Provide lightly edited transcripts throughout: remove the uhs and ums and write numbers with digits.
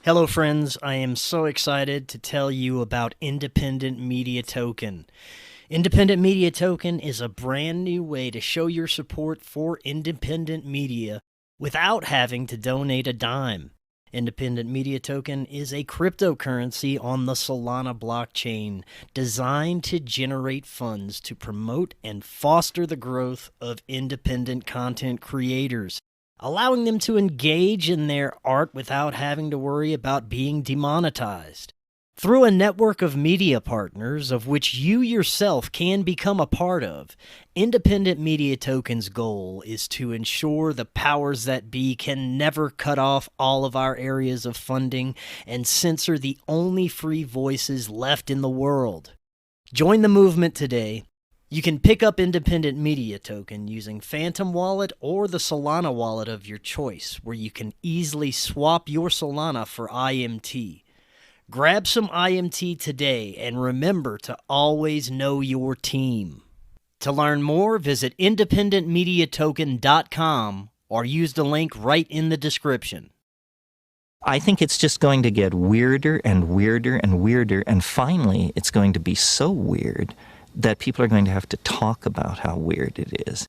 Hello friends, I am so excited to tell you about Independent Media Token. Independent Media Token is a brand new way to show your support for independent media without having to donate a dime. Independent Media Token is a cryptocurrency on the Solana blockchain designed to generate funds to promote and foster the growth of independent content creators, allowing them to engage in their art without having to worry about being demonetized. Through a network of media partners, of which you yourself can become a part of, Independent Media Token's goal is to ensure the powers that be can never cut off all of our areas of funding and censor the only free voices left in the world. Join the movement today. You can pick up Independent Media Token using Phantom Wallet or the Solana wallet of your choice, where you can easily swap your Solana for IMT. Grab some IMT today and remember to always know your team. To learn more, visit independentmediatoken.com or use the link right in the description. I think it's just going to get weirder and weirder and weirder, and finally it's going to be so weird that people are going to have to talk about how weird it is.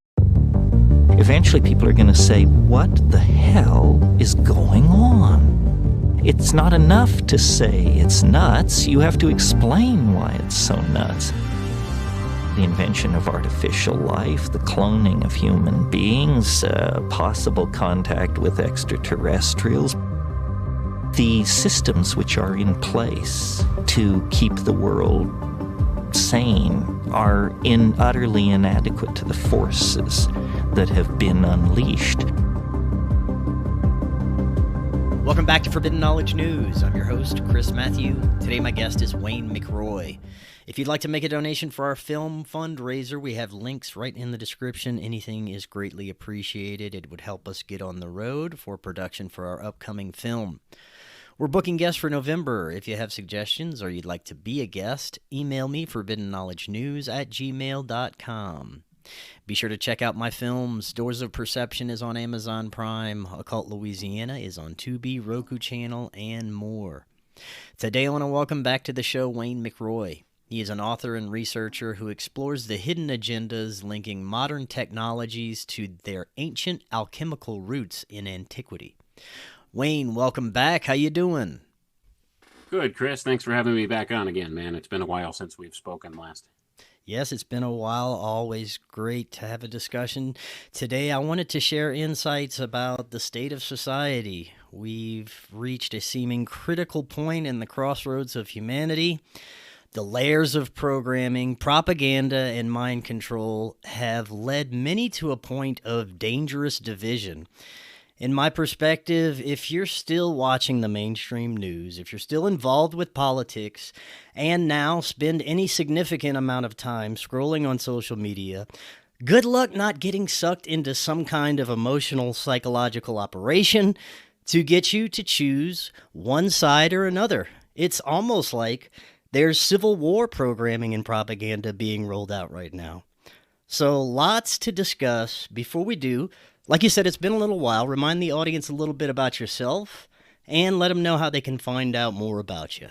Eventually people are going to say, what the hell is going on? It's not enough to say it's nuts. You have to explain why it's so nuts. The invention of artificial life, the cloning of human beings, possible contact with extraterrestrials, the systems which are in place to keep the world sane are utterly inadequate to the forces that have been unleashed. Welcome back to Forbidden Knowledge News. I'm your host, Chris Matthew. Today my guest is Wayne McRoy. If you'd like to make a donation for our film fundraiser, we have links right in the description. Anything is greatly appreciated. It would help us get on the road for production for our upcoming film. We're booking guests for November. If you have suggestions or you'd like to be a guest, email me forbiddenknowledgenews@gmail.com. Be sure to check out my films. Doors of Perception is on Amazon Prime. Occult Louisiana is on Tubi, Roku Channel, and more. Today I want to welcome back to the show Wayne McRoy. He is an author and researcher who explores the hidden agendas linking modern technologies to their ancient alchemical roots in antiquity. Wayne, welcome back. How you doing? Good, Chris. Thanks for having me back on again, man. It's been a while since we've spoken last. Yes, it's been a while. Always great to have a discussion. Today, I wanted to share insights about the state of society. We've reached a seeming critical point in the crossroads of humanity. The layers of programming, propaganda, and mind control have led many to a point of dangerous division. In my perspective, if you're still watching the mainstream news, if you're still involved with politics, and now spend any significant amount of time scrolling on social media, good luck not getting sucked into some kind of emotional psychological operation to get you to choose one side or another. It's almost like there's Civil War programming and propaganda being rolled out right now. So lots to discuss. Before we do, like you said, it's been a little while. Remind the audience a little bit about yourself and let them know how they can find out more about you.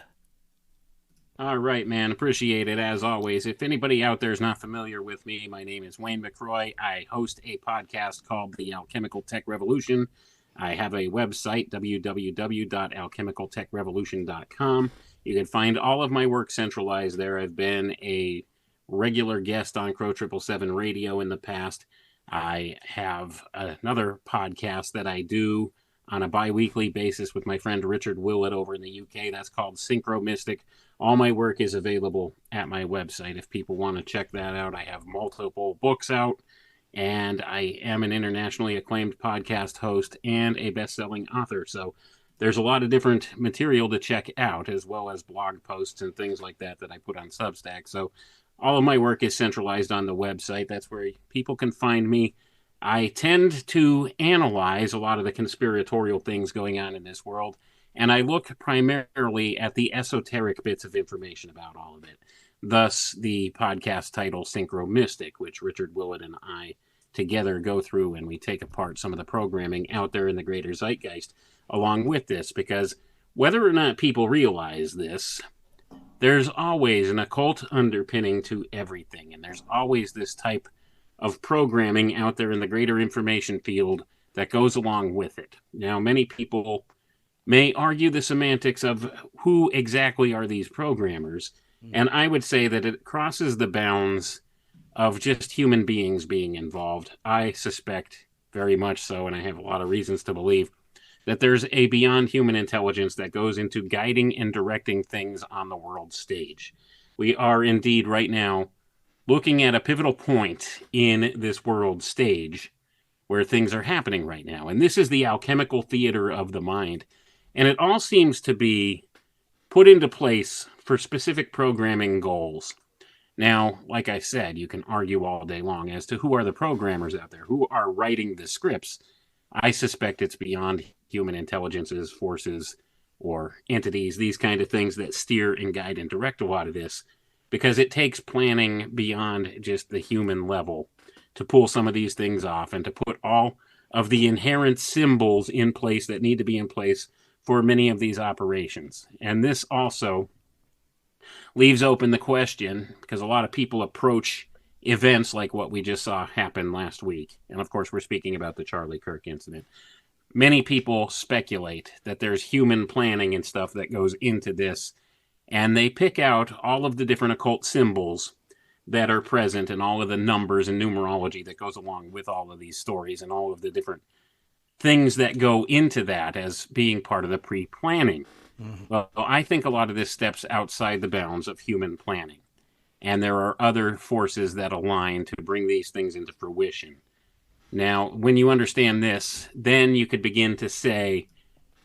All right, man. Appreciate it, as always. If anybody out there is not familiar with me, my name is Wayne McRoy. I host a podcast called The Alchemical Tech Revolution. I have a website, www.alchemicaltechrevolution.com. You can find all of my work centralized there. I've been a regular guest on Crow 777 Radio in the past. I have another podcast that I do on a bi-weekly basis with my friend Richard Willett over in the UK. That's called Synchro Mystic. All my work is available at my website if people want to check that out. I have multiple books out, and I am an internationally acclaimed podcast host and a best-selling author. So there's a lot of different material to check out, as well as blog posts and things like that that I put on Substack. So all of my work is centralized on the website. That's where people can find me. I tend to analyze a lot of the conspiratorial things going on in this world, and I look primarily at the esoteric bits of information about all of it. Thus, the podcast title Synchro Mystic, which Richard Willett and I together go through, and we take apart some of the programming out there in the greater zeitgeist along with this, because whether or not people realize this, there's always an occult underpinning to everything, and there's always this type of programming out there in the greater information field that goes along with it. Now, many people may argue the semantics of who exactly are these programmers, and I would say that it crosses the bounds of just human beings being involved. I suspect very much so, and I have a lot of reasons to believe that there's a beyond human intelligence that goes into guiding and directing things on the world stage. We are indeed right now looking at a pivotal point in this world stage where things are happening right now. And this is the alchemical theater of the mind. And it all seems to be put into place for specific programming goals. Now, like I said, you can argue all day long as to who are the programmers out there, who are writing the scripts. I suspect it's beyond human intelligences, forces, or entities, these kind of things that steer and guide and direct a lot of this, because it takes planning beyond just the human level to pull some of these things off and to put all of the inherent symbols in place that need to be in place for many of these operations. And this also leaves open the question, because a lot of people approach events like what we just saw happen last week. And of course, we're speaking about the Charlie Kirk incident. Many people speculate that there's human planning and stuff that goes into this, and they pick out all of the different occult symbols that are present and all of the numbers and numerology that goes along with all of these stories and all of the different things that go into that as being part of the pre-planning. Well, I think a lot of this steps outside the bounds of human planning, and there are other forces that align to bring these things into fruition. Now, when you understand this, then you could begin to say,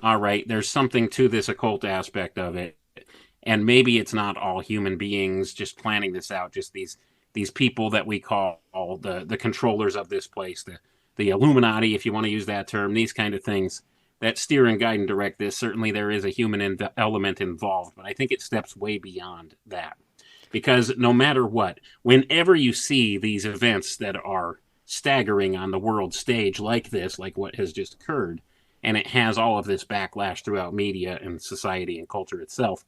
all right, there's something to this occult aspect of it, and maybe it's not all human beings just planning this out, just these people that we call the controllers of this place, the Illuminati, if you want to use that term, these kind of things that steer and guide and direct this. Certainly there is a human element involved, but I think it steps way beyond that. Because no matter what, whenever you see these events that are staggering on the world stage like this, like what has just occurred, and it has all of this backlash throughout media and society and culture itself,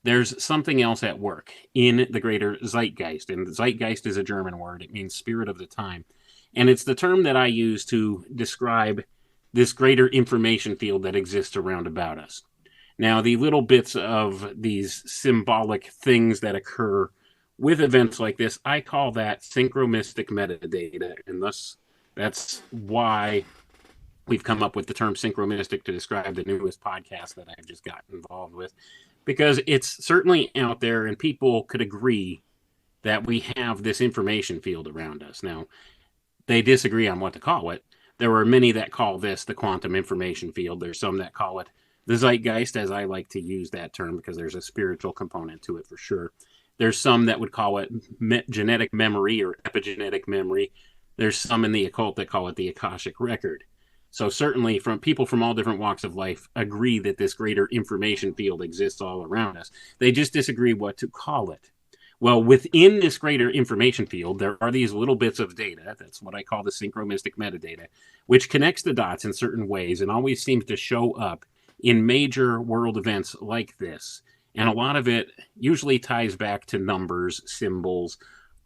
there's something else at work in the greater zeitgeist. And zeitgeist is a German word. It means spirit of the time. And it's the term that I use to describe this greater information field that exists around about us. Now, the little bits of these symbolic things that occur with events like this, I call that synchromystic metadata. And thus, that's why we've come up with the term synchromystic to describe the newest podcast that I've just gotten involved with. Because it's certainly out there, and people could agree that we have this information field around us. Now, they disagree on what to call it. There are many that call this the quantum information field. There's some that call it the zeitgeist, as I like to use that term, because there's a spiritual component to it for sure. There's some that would call it genetic memory or epigenetic memory. There's some in the occult that call it the Akashic record. So certainly from people from all different walks of life agree that this greater information field exists all around us. They just disagree what to call it. Well, within this greater information field, there are these little bits of data. That's what I call the synchromystic metadata, which connects the dots in certain ways and always seems to show up in major world events like this. And a lot of it usually ties back to numbers, symbols,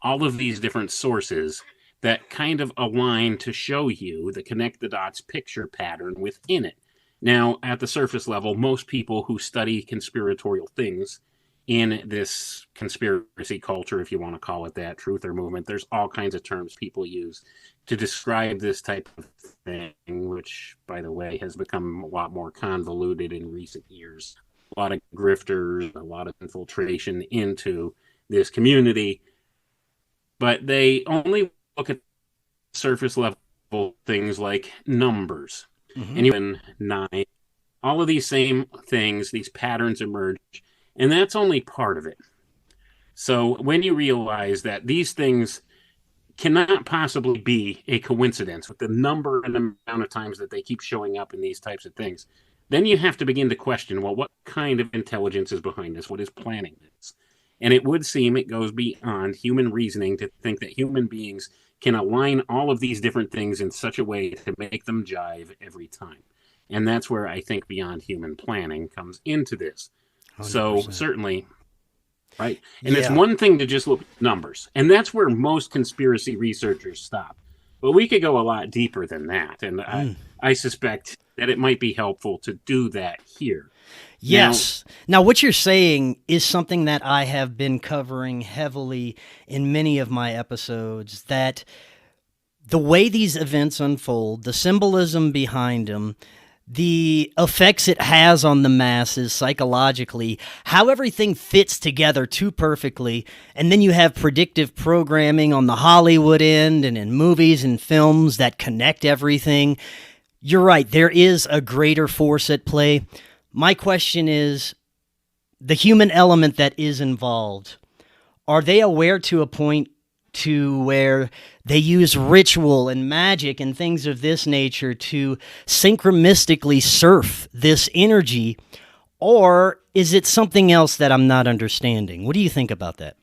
all of these different sources that kind of align to show you the connect the dots picture pattern within it. Now, at the surface level, most people who study conspiratorial things in this conspiracy culture, if you want to call it that, truth or movement, there's all kinds of terms people use to describe this type of thing, which, by the way, has become a lot more convoluted in recent years. A lot of grifters, a lot of infiltration into this community, but they only look at surface level things like numbers and even 9. All of these same things, these patterns emerge, and that's only part of it. So when you realize that these things cannot possibly be a coincidence with the number and amount of times that they keep showing up in these types of things, then you have to begin to question, well, what kind of intelligence is behind this? What is planning this? And it would seem it goes beyond human reasoning to think that human beings can align all of these different things in such a way to make them jive every time. And that's where I think beyond human planning comes into this. 100%. So certainly, right? And it's Yeah. one thing to just look at numbers. And that's where most conspiracy researchers stop. But we could go a lot deeper than that. And I suspect that it might be helpful to do that here. Yes. Now, what you're saying is something that I have been covering heavily in many of my episodes, that the way these events unfold, the symbolism behind them, the effects it has on the masses psychologically, how everything fits together too perfectly, and then you have predictive programming on the Hollywood end and in movies and films that connect everything. You're right, there is a greater force at play. My question is, the human element that is involved, are they aware to a point to where they use ritual and magic and things of this nature to synchronistically surf this energy, or is it something else that I'm not understanding? What do you think about that?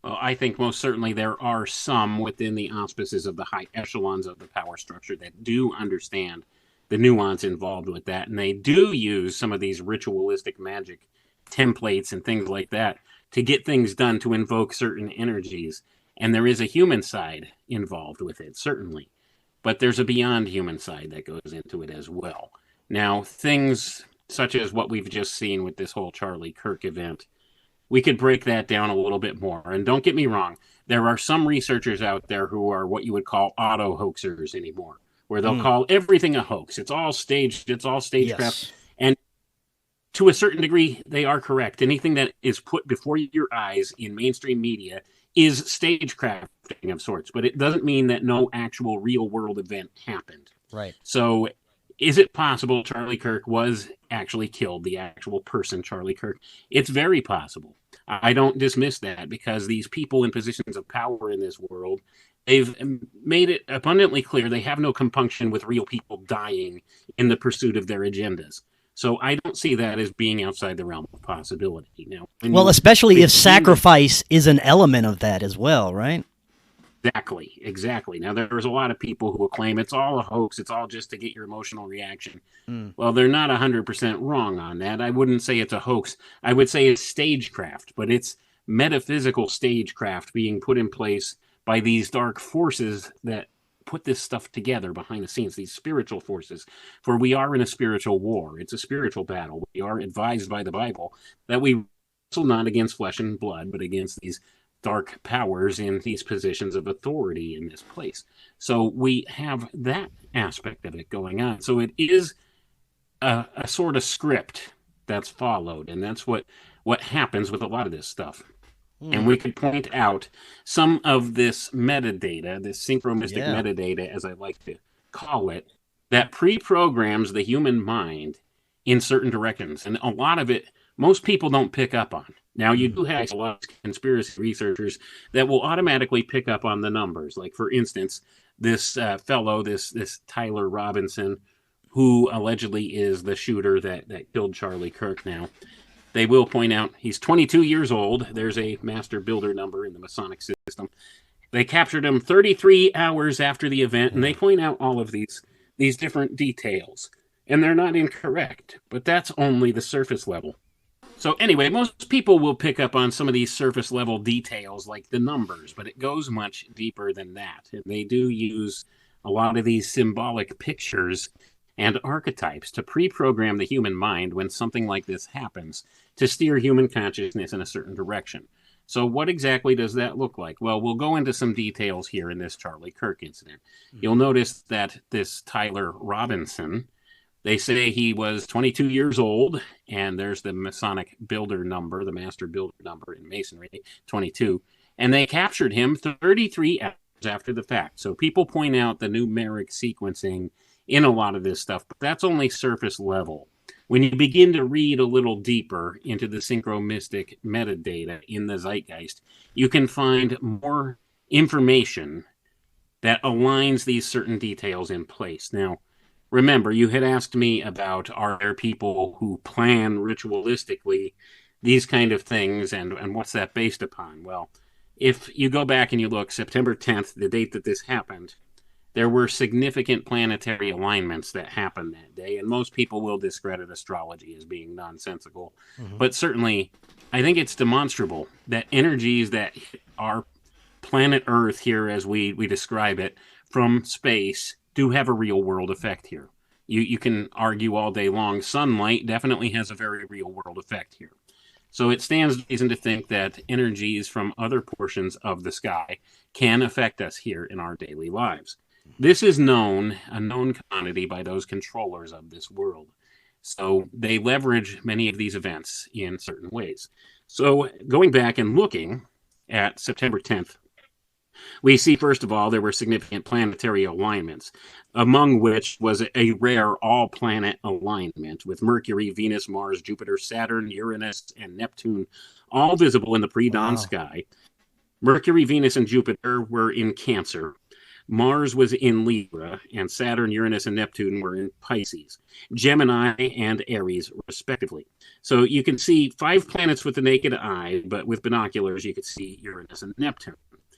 Well, I think most certainly there are some within the auspices of the high echelons of the power structure that do understand the nuance involved with that, and they do use some of these ritualistic magic templates and things like that to get things done, to invoke certain energies. And there is a human side involved with it, certainly. But there's a beyond human side that goes into it as well. Now, things such as what we've just seen with this whole Charlie Kirk event, we could break that down a little bit more. And don't get me wrong, there are some researchers out there who are what you would call auto-hoaxers anymore, where they'll call everything a hoax. It's all staged. It's all stagecraft. Yes. And to a certain degree, they are correct. Anything that is put before your eyes in mainstream media is stagecrafting of sorts, but it doesn't mean that no actual real-world event happened. Right. So is it possible Charlie Kirk was actually killed, the actual person Charlie Kirk? It's very possible. I don't dismiss that, because these people in positions of power in this world, they've made it abundantly clear they have no compunction with real people dying in the pursuit of their agendas. So I don't see that as being outside the realm of possibility. Now, well, especially if sacrifice is an element of that as well, right? Exactly. Now, there's a lot of people who will claim it's all a hoax. It's all just to get your emotional reaction. Well, they're not 100% wrong on that. I wouldn't say it's a hoax. I would say it's stagecraft, but it's metaphysical stagecraft being put in place by these dark forces that put this stuff together behind the scenes, these spiritual forces. For we are in a spiritual war. It's a spiritual battle. We are advised by the Bible that we wrestle not against flesh and blood, but against these dark powers in these positions of authority in this place. So we have that aspect of it going on. So it is a sort of script that's followed, and that's what happens with a lot of this stuff. And we could point out some of this metadata, this synchromistic metadata, as I like to call it, that pre-programs the human mind in certain directions. And a lot of it, most people don't pick up on. Now, you do have a lot of conspiracy researchers that will automatically pick up on the numbers. Like, for instance, this fellow, this Tyler Robinson, who allegedly is the shooter that killed Charlie Kirk now. They will point out he's 22 years old. There's a master builder number in the Masonic system. They captured him 33 hours after the event, and they point out all of these different details. And they're not incorrect, but that's only the surface level. So anyway, most people will pick up on some of these surface level details like the numbers, but it goes much deeper than that. And they do use a lot of these symbolic pictures and archetypes to pre-program the human mind when something like this happens, to steer human consciousness in a certain direction. So what exactly does that look like? Well, we'll go into some details here in this Charlie Kirk incident. You'll notice that this Tyler Robinson, they say he was 22 years old, and there's the Masonic builder number, the master builder number in Masonry, 22, and they captured him 33 hours after the fact. So people point out the numeric sequencing in a lot of this stuff, but that's only surface level. When you begin to read a little deeper into the synchromistic metadata in the zeitgeist, you can find more information that aligns these certain details in place. Now, remember, you had asked me about, are there people who plan ritualistically these kind of things, and what's that based upon? Well, if you go back and you look, September 10th, the date that this happened, there were significant planetary alignments that happened that day, and most people will discredit astrology as being nonsensical. But certainly, I think it's demonstrable that energies that are planet Earth here, as we describe it, from space, do have a real world effect here. You can argue all day long. Sunlight definitely has a very real world effect here. So it stands reason to think that energies from other portions of the sky can affect us here in our daily lives. This is a known quantity by those controllers of this world. So they leverage many of these events in certain ways. So going back and looking at September 10th, we see, first of all, there were significant planetary alignments, among which was a rare all-planet alignment with Mercury, Venus, Mars, Jupiter, Saturn, Uranus, and Neptune, all visible in the pre-dawn sky. Mercury, Venus, and Jupiter were in Cancer. Mars was in Libra, and Saturn, Uranus, and Neptune were in Pisces, Gemini, and Aries, respectively. So you can see 5 planets with the naked eye, but with binoculars you could see Uranus and Neptune.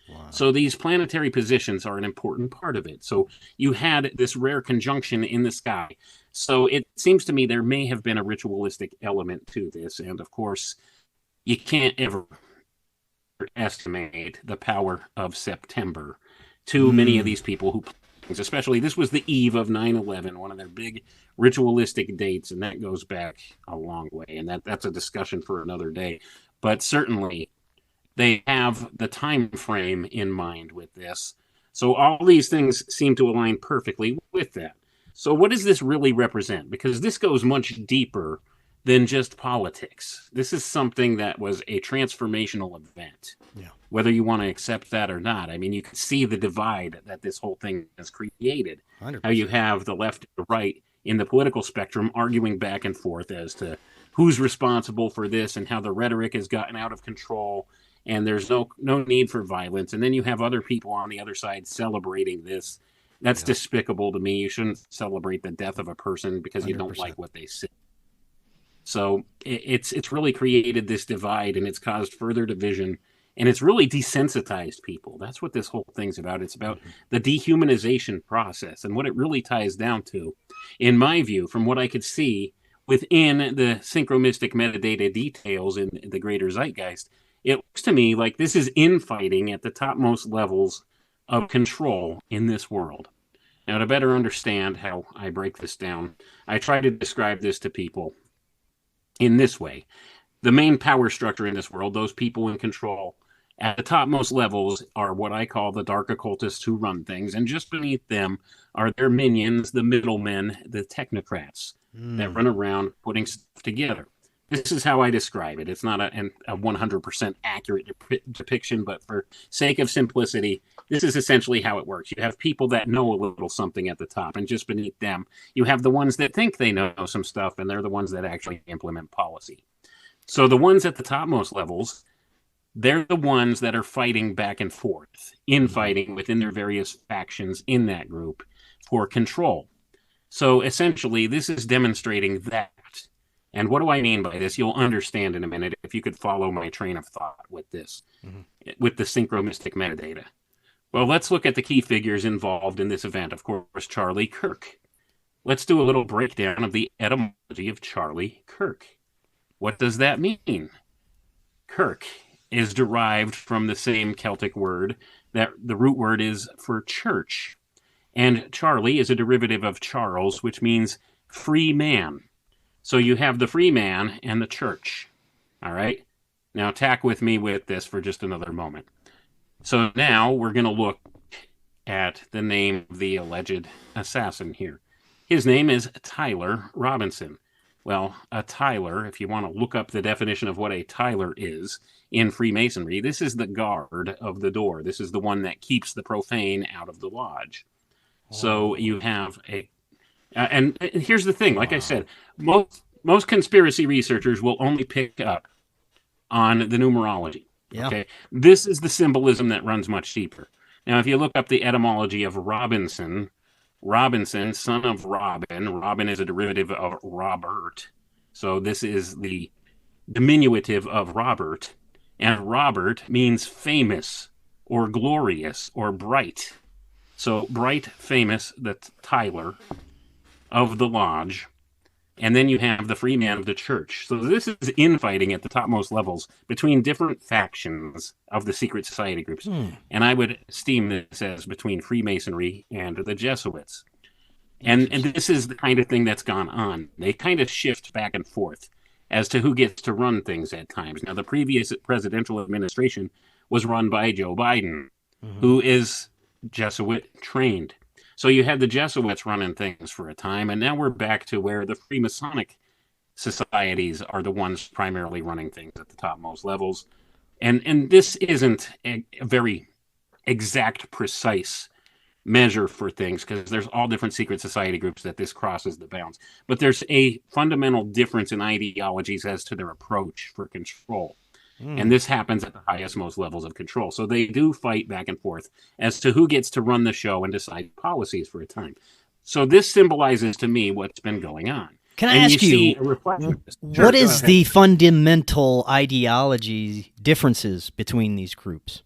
Wow. So these planetary positions are an important part of it. So you had this rare conjunction in the sky. So it seems to me there may have been a ritualistic element to this. And of course, you can't ever estimate the power of September. Too many of these people who, especially, this was the eve of 9/11, one of their big ritualistic dates, and that goes back a long way. And that's a discussion for another day. But certainly, they have the time frame in mind with this. So all these things seem to align perfectly with that. So what does this really represent? Because this goes much deeper than just politics. This is something that was a transformational event. Yeah. Whether you want to accept that or not. I mean, you can see the divide that this whole thing has created. 100%. How you have the left and the right in the political spectrum arguing back and forth as to who's responsible for this and how the rhetoric has gotten out of control. And there's no need for violence. And then you have other people on the other side celebrating this. That's despicable to me. You shouldn't celebrate the death of a person because you 100%. Don't like what they say. So it's really created this divide, and it's caused further division, and it's really desensitized people. That's what this whole thing's about. It's about the dehumanization process. And what it really ties down to, in my view, from what I could see within the synchromistic metadata details in the greater zeitgeist, it looks to me like this is infighting at the topmost levels of control in this world. Now, to better understand how I break this down, I try to describe this to people in this way. The main power structure in this world, those people in control at the topmost levels, are what I call the dark occultists who run things. And just beneath them are their minions, the middlemen, the technocrats that run around putting stuff together. This is how I describe it. It's not a 100% accurate depiction, but for sake of simplicity, this is essentially how it works. You have people that know a little something at the top, and just beneath them, you have the ones that think they know some stuff, and they're the ones that actually implement policy. So the ones at the topmost levels, they're the ones that are fighting back and forth, infighting within their various factions in that group for control. So essentially, this is demonstrating that. And what do I mean by this? You'll understand in a minute if you could follow my train of thought with this, with the synchromistic metadata. Well, let's look at the key figures involved in this event. Of course, Charlie Kirk. Let's do a little breakdown of the etymology of Charlie Kirk. What does that mean? Kirk is derived from the same Celtic word that the root word is for church. And Charlie is a derivative of Charles, which means free man. So you have the free man and the church. All right? Now tack with me with this for just another moment. So now we're going to look at the name of the alleged assassin here. His name is Tyler Robinson. Well, a Tyler, if you want to look up the definition of what a Tyler is in Freemasonry, this is the guard of the door. This is the one that keeps the profane out of the lodge. So you have a... and here's the thing, like I said, most conspiracy researchers will only pick up on the numerology. Yeah. Okay, this is the symbolism that runs much deeper. Now, if you look up the etymology of Robinson, son of Robin. Robin is a derivative of Robert. So this is the diminutive of Robert. And Robert means famous or glorious or bright. So Bright, famous, that's Tyler of the lodge. And then you have the free man of the church. So this is infighting at the topmost levels between different factions of the secret society groups. And I would esteem this as between Freemasonry and the Jesuits. And this is the kind of thing that's gone on. They kind of shift back and forth as to who gets to run things at times. Now, the previous presidential administration was run by Joe Biden, who is Jesuit trained. So you had the Jesuits running things for a time, and now we're back to where the Freemasonic societies are the ones primarily running things at the topmost levels. And this isn't a very exact, precise measure for things, because there's all different secret society groups that this crosses the bounds. But there's a fundamental difference in ideologies as to their approach for control. And this happens at the highest, most levels of control. So they do fight back and forth as to who gets to run the show and decide policies for a time. So this symbolizes to me what's been going on. Can I ask you, what is the fundamental ideology differences between these groups?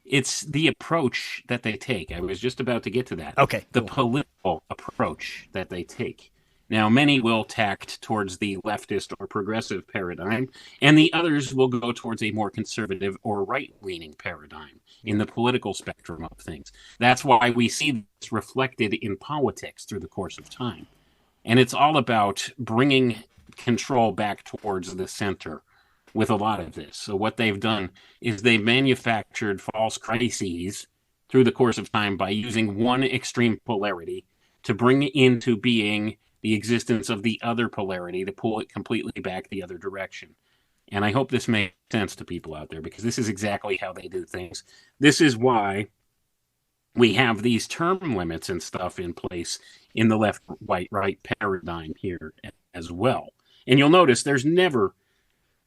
It's the approach that they take. I was just about to get to that. Okay. The political approach that they take. Now, many will tact towards the leftist or progressive paradigm, and the others will go towards a more conservative or right-leaning paradigm in the political spectrum of things. That's why we see this reflected in politics through the course of time. And it's all about bringing control back towards the center with a lot of this. So what they've done is they've manufactured false crises through the course of time by using one extreme polarity to bring into being the existence of the other polarity to pull it completely back the other direction. And I hope this makes sense to people out there, because this is exactly how they do things. This is why we have these term limits and stuff in place in the left, white, right paradigm here as well. And you'll notice there's never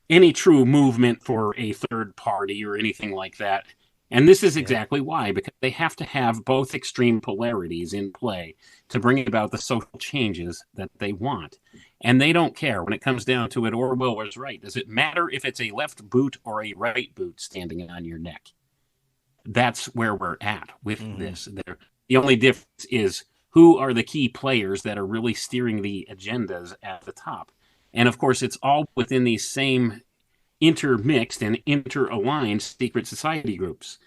any true movement for a third party or anything like that. And this is exactly why, because they have to have both extreme polarities in play to bring about the social changes that they want. And they don't care when it comes down to it. Orwell was right. Does it matter if it's a left boot or a right boot standing on your neck? That's where we're at with this. The only difference is who are the key players that are really steering the agendas at the top. And of course, it's all within these same intermixed and interaligned secret society groups.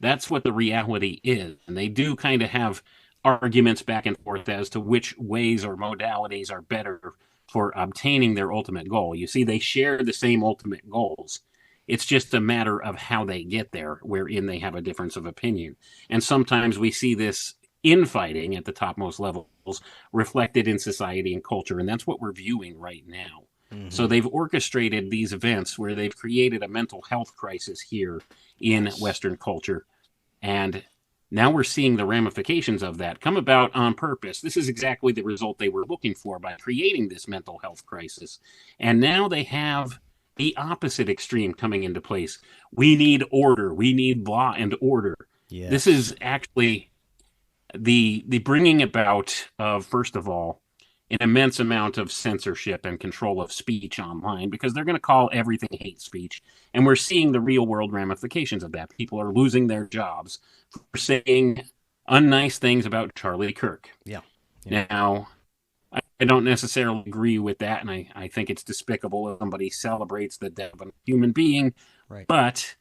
That's what the reality is. And they do kind of have arguments back and forth as to which ways or modalities are better for obtaining their ultimate goal. You see, they share the same ultimate goals. It's just a matter of how they get there, wherein they have a difference of opinion. And sometimes we see this infighting at the topmost levels reflected in society and culture, and that's what we're viewing right now. So they've orchestrated these events where they've created a mental health crisis here in Western culture, and now we're seeing the ramifications of that come about on purpose. This is exactly the result they were looking for by creating this mental health crisis. And now they have the opposite extreme coming into place. We need order. We need law and order. Yes. This is actually the bringing about of, first of all, an immense amount of censorship and control of speech online, because they're going to call everything hate speech. And we're seeing the real world ramifications of that. People are losing their jobs for saying unnice things about Charlie Kirk. Yeah. Now, I don't necessarily agree with that, and I think it's despicable if somebody celebrates the death of a human being, but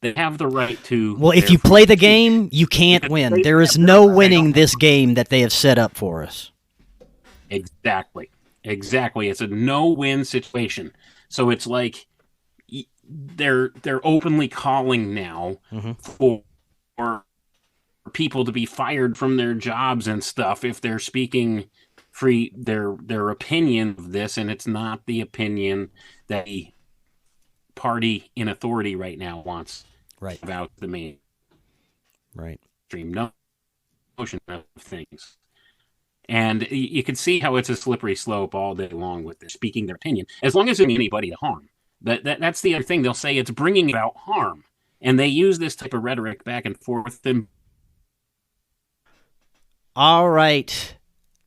they have the right to... Well, if you play the game, you can't win. There is no winning this game that they have set up for us. Exactly. It's a no-win situation. So it's like they're openly calling now for people to be fired from their jobs and stuff if they're speaking free their opinion of this, and it's not the opinion that the party in authority right now wants about the mainstream notion of things. And you can see how it's a slippery slope all day long with this, speaking their opinion, as long as it's anybody to harm. That's the other thing. They'll say it's bringing about harm, and they use this type of rhetoric back and forth. All right.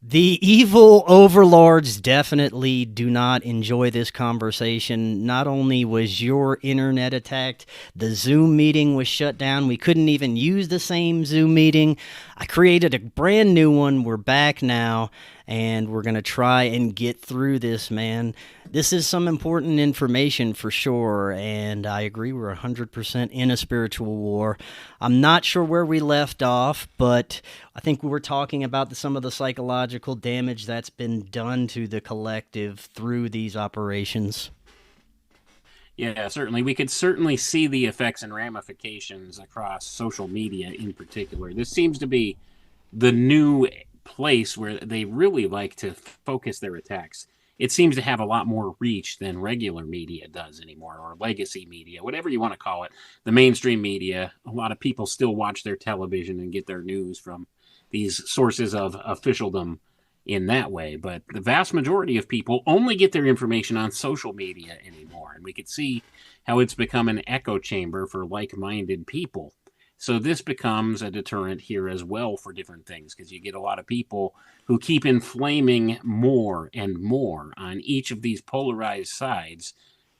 The evil overlords definitely do not enjoy this conversation. Not only was your internet attacked, the Zoom meeting was shut down. We couldn't even use the same Zoom meeting. I created a brand new one. We're back now, and we're going to try and get through this, man. This is some important information for sure, and I agree we're 100% in a spiritual war. I'm not sure where we left off, but I think we were talking about some of the psychological damage that's been done to the collective through these operations. Yeah, certainly. We could certainly see the effects and ramifications across social media in particular. This seems to be the new place where they really like to focus their attacks. It seems to have a lot more reach than regular media does anymore, or legacy media, whatever you want to call it. The mainstream media, a lot of people still watch their television and get their news from these sources of officialdom in that way. But the vast majority of people only get their information on social media anymore. And we could see how it's become an echo chamber for like-minded people. So this becomes a deterrent here as well for different things, because you get a lot of people who keep inflaming more and more on each of these polarized sides,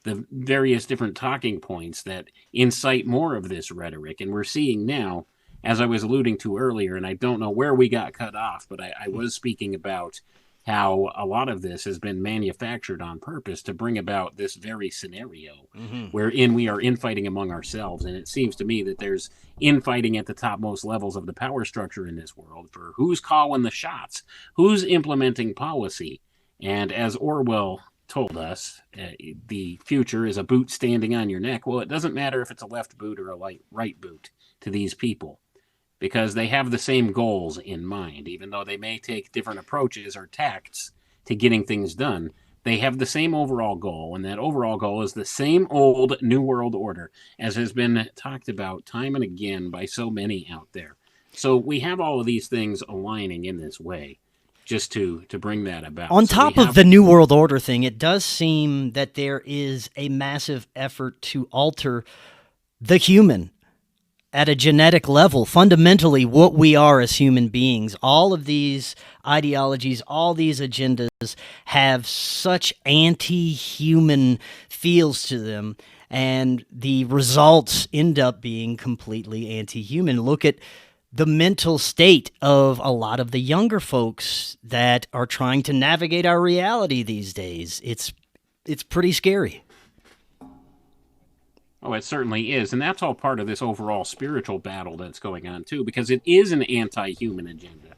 the various different talking points that incite more of this rhetoric. And we're seeing now, as I was alluding to earlier, and I don't know where we got cut off, but I was speaking about how a lot of this has been manufactured on purpose to bring about this very scenario wherein we are infighting among ourselves. And it seems to me that there's infighting at the topmost levels of the power structure in this world for who's calling the shots, who's implementing policy. And as Orwell told us, the future is a boot standing on your neck. Well, it doesn't matter if it's a left boot or a right boot to these people, because they have the same goals in mind. Even though they may take different approaches or tacts to getting things done, they have the same overall goal, and that overall goal is the same old New World Order, as has been talked about time and again by so many out there. So we have all of these things aligning in this way, just to bring that about. On top of the New World Order thing, it does seem that there is a massive effort to alter the human at a genetic level, fundamentally what we are as human beings. All of these ideologies, all these agendas have such anti-human feels to them, and the results end up being completely anti-human. Look at the mental state of a lot of the younger folks that are trying to navigate our reality these days. It's pretty scary. Oh, it certainly is. And that's all part of this overall spiritual battle that's going on, too, because it is an anti-human agenda.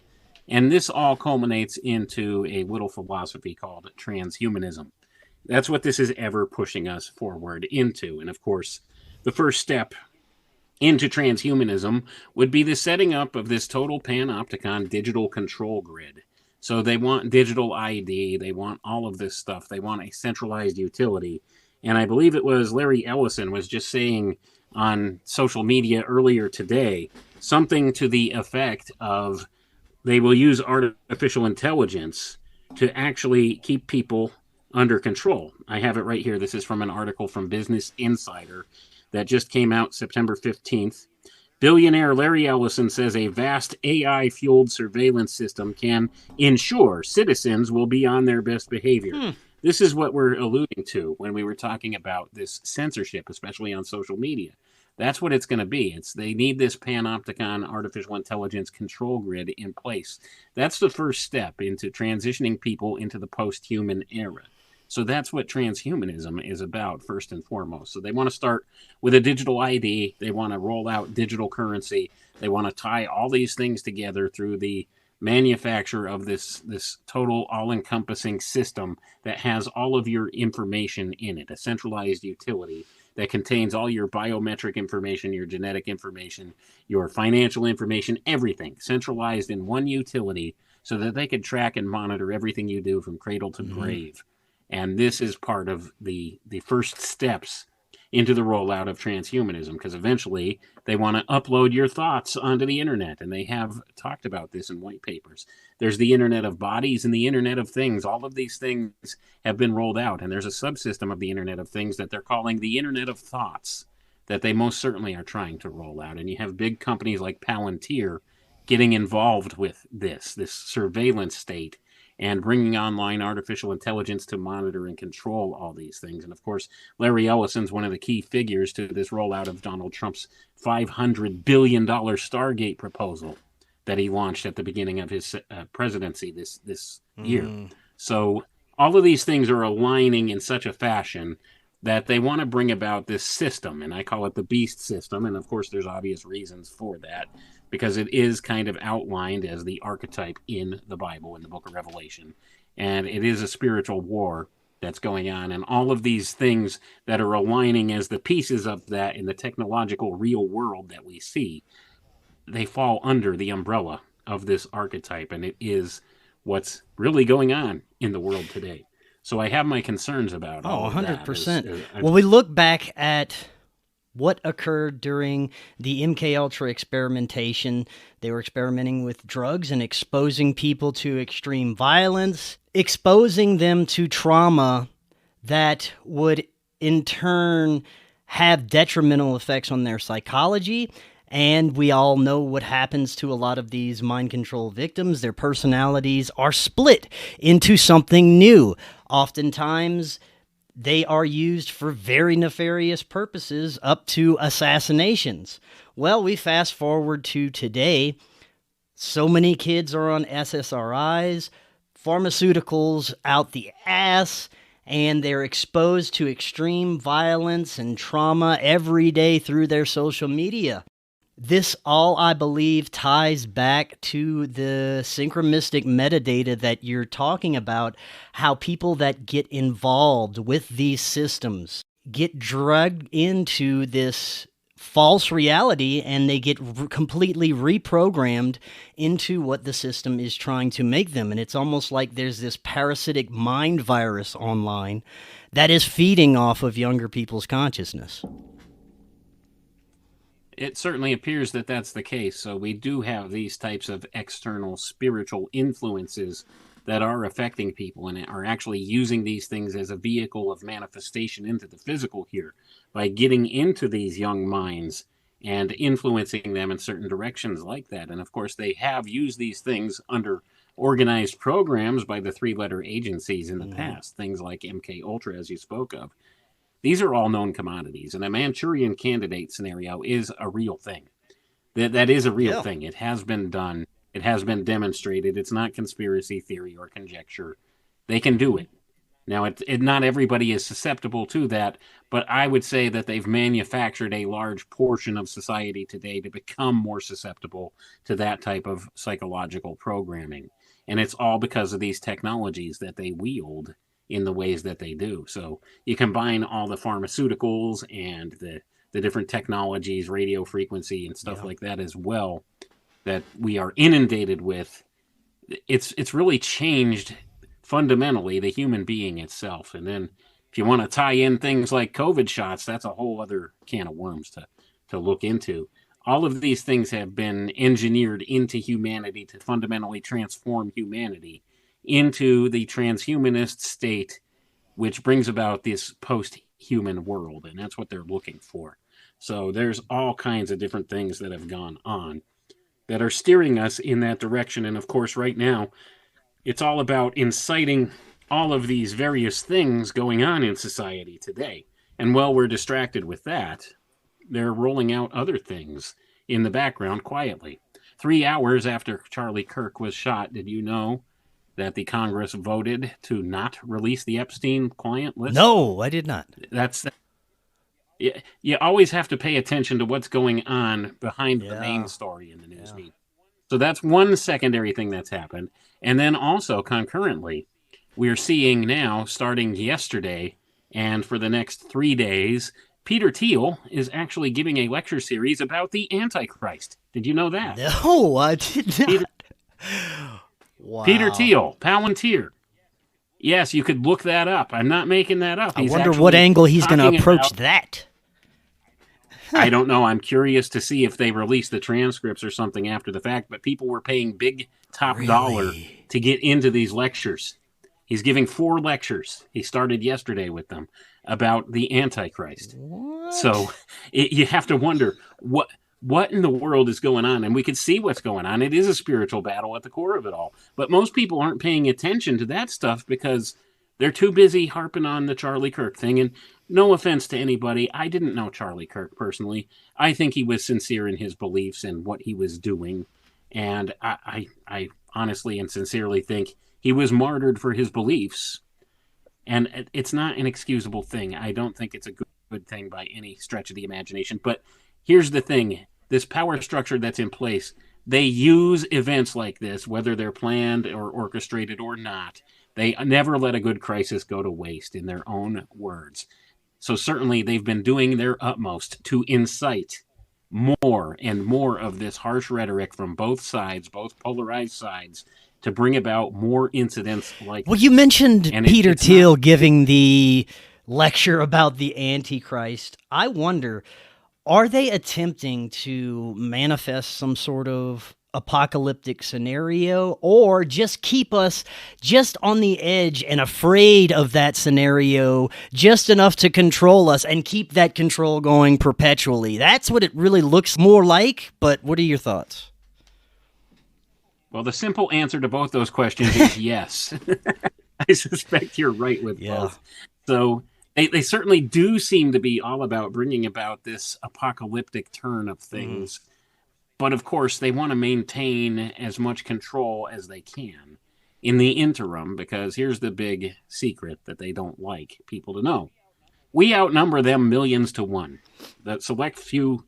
And this all culminates into a little philosophy called transhumanism. That's what this is ever pushing us forward into. And, of course, the first step into transhumanism would be the setting up of this total panopticon digital control grid. So they want digital ID. They want all of this stuff. They want a centralized utility. And I believe it was Larry Ellison was just saying on social media earlier today, something to the effect of they will use artificial intelligence to actually keep people under control. I have it right here. This is from an article from Business Insider that just came out September 15th. Billionaire Larry Ellison says a vast AI-fueled surveillance system can ensure citizens will be on their best behavior. This is what we're alluding to when we were talking about this censorship, especially on social media. That's what it's going to be. They need this panopticon artificial intelligence control grid in place. That's the first step into transitioning people into the post-human era. So that's what transhumanism is about, first and foremost. So they want to start with a digital ID. They want to roll out digital currency. They want to tie all these things together through the manufacture of this total all-encompassing system that has all of your information in it, a centralized utility that contains all your biometric information, your genetic information, your financial information, everything centralized in one utility so that they can track and monitor everything you do from cradle to grave. And this is part of the first steps into the rollout of transhumanism, because eventually they want to upload your thoughts onto the internet, and they have talked about this in white papers. There's the Internet of Bodies and the Internet of Things. All of these things have been rolled out, and there's a subsystem of the Internet of Things that they're calling the Internet of Thoughts that they most certainly are trying to roll out. And you have big companies like Palantir getting involved with this surveillance state and bringing online artificial intelligence to monitor and control all these things. And of course, Larry Ellison's one of the key figures to this rollout of Donald Trump's $500 billion Stargate proposal that he launched at the beginning of his presidency this year. So all of these things are aligning in such a fashion that they want to bring about this system, and I call it the beast system. And of course, there's obvious reasons for that, because it is kind of outlined as the archetype in the Bible, in the book of Revelation. And it is a spiritual war that's going on. And all of these things that are aligning as the pieces of that in the technological real world that we see, they fall under the umbrella of this archetype. And it is what's really going on in the world today. So I have my concerns about all of that. 100%. Well, we look back at what occurred during the MKUltra experimentation. They were experimenting with drugs and exposing people to extreme violence, exposing them to trauma that would in turn have detrimental effects on their psychology. And we all know what happens to a lot of these mind control victims. Their personalities are split into something new. Oftentimes, they are used for very nefarious purposes, up to assassinations. Well, we fast forward to today. So many kids are on SSRIs, pharmaceuticals out the ass, and they're exposed to extreme violence and trauma every day through their social media. This all, I believe, ties back to the synchromistic metadata that you're talking about, how people that get involved with these systems get dragged into this false reality, and they get completely reprogrammed into what the system is trying to make them. And it's almost like there's this parasitic mind virus online that is feeding off of younger people's consciousness. It certainly appears that that's the case. So we do have these types of external spiritual influences that are affecting people and are actually using these things as a vehicle of manifestation into the physical here by getting into these young minds and influencing them in certain directions like that. And of course, they have used these things under organized programs by the three-letter agencies in the past, things like MKUltra, as you spoke of. These are all known commodities, and a Manchurian Candidate scenario is a real thing. That is a real thing. It has been done. It has been demonstrated. It's not conspiracy theory or conjecture. They can do it. Now, not everybody is susceptible to that, but I would say that they've manufactured a large portion of society today to become more susceptible to that type of psychological programming. And it's all because of these technologies that they wield in the ways that they do. So you combine all the pharmaceuticals and the different technologies, radio frequency and stuff like that as well, that we are inundated with. It's really changed fundamentally the human being itself. And then if you want to tie in things like COVID shots, that's a whole other can of worms to look into. All of these things have been engineered into humanity to fundamentally transform humanity into the transhumanist state, which brings about this post-human world, and that's what they're looking for. So there's all kinds of different things that have gone on that are steering us in that direction. And of course, right now, it's all about inciting all of these various things going on in society today. And while we're distracted with that, they're rolling out other things in the background quietly. 3 hours after Charlie Kirk was shot, did you know that the Congress voted to not release the Epstein client list? No, I did not. You always have to pay attention to what's going on behind the main story in the news feed. So that's one secondary thing that's happened. And then also concurrently, we're seeing now, starting yesterday and for the next 3 days, Peter Thiel is actually giving a lecture series about the Antichrist. Did you know that? No, I did not. Wow. Peter Thiel, Palantir. Yes, you could look that up. I'm not making that up. I wonder what angle he's going to approach that. I don't know. I'm curious to see if they release the transcripts or something after the fact, but people were paying big top dollar to get into these lectures. He's giving 4 lectures. He started yesterday with them about the Antichrist. What? So you have to wonder, what in the world is going on? And we can see what's going on. It is a spiritual battle at the core of it all. But most people aren't paying attention to that stuff because they're too busy harping on the Charlie Kirk thing. And no offense to anybody, I didn't know Charlie Kirk personally. I think he was sincere in his beliefs and what he was doing. And I honestly and sincerely think he was martyred for his beliefs. And it's not an excusable thing. I don't think it's a good thing by any stretch of the imagination. But here's the thing. This power structure that's in place, they use events like this, whether they're planned or orchestrated or not. They never let a good crisis go to waste, in their own words. So certainly they've been doing their utmost to incite more and more of this harsh rhetoric from both sides, both polarized sides, to bring about more incidents like Well, you mentioned and Peter it's Thiel not, giving the lecture about the Antichrist. I wonder, are they attempting to manifest some sort of apocalyptic scenario, or just keep us just on the edge and afraid of that scenario just enough to control us and keep that control going perpetually? That's what it really looks more like, but what are your thoughts? well, the simple answer to both those questions is yes. I suspect you're right with both. So they certainly do seem to be all about bringing about this apocalyptic turn of things. But of course, they want to maintain as much control as they can in the interim, because here's the big secret that they don't like people to know. We outnumber them millions to one. The select few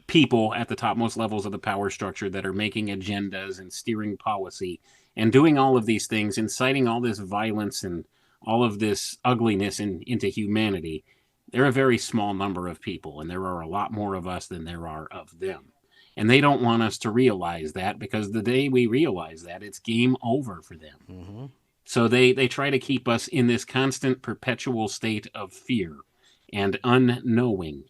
people at the topmost levels of the power structure that are making agendas and steering policy and doing all of these things, inciting all this violence and all of this ugliness into humanity, they're a very small number of people, and there are a lot more of us than there are of them. And they don't want us to realize that, because the day we realize that, it's game over for them. So they try to keep us in this constant, perpetual state of fear and unknowing.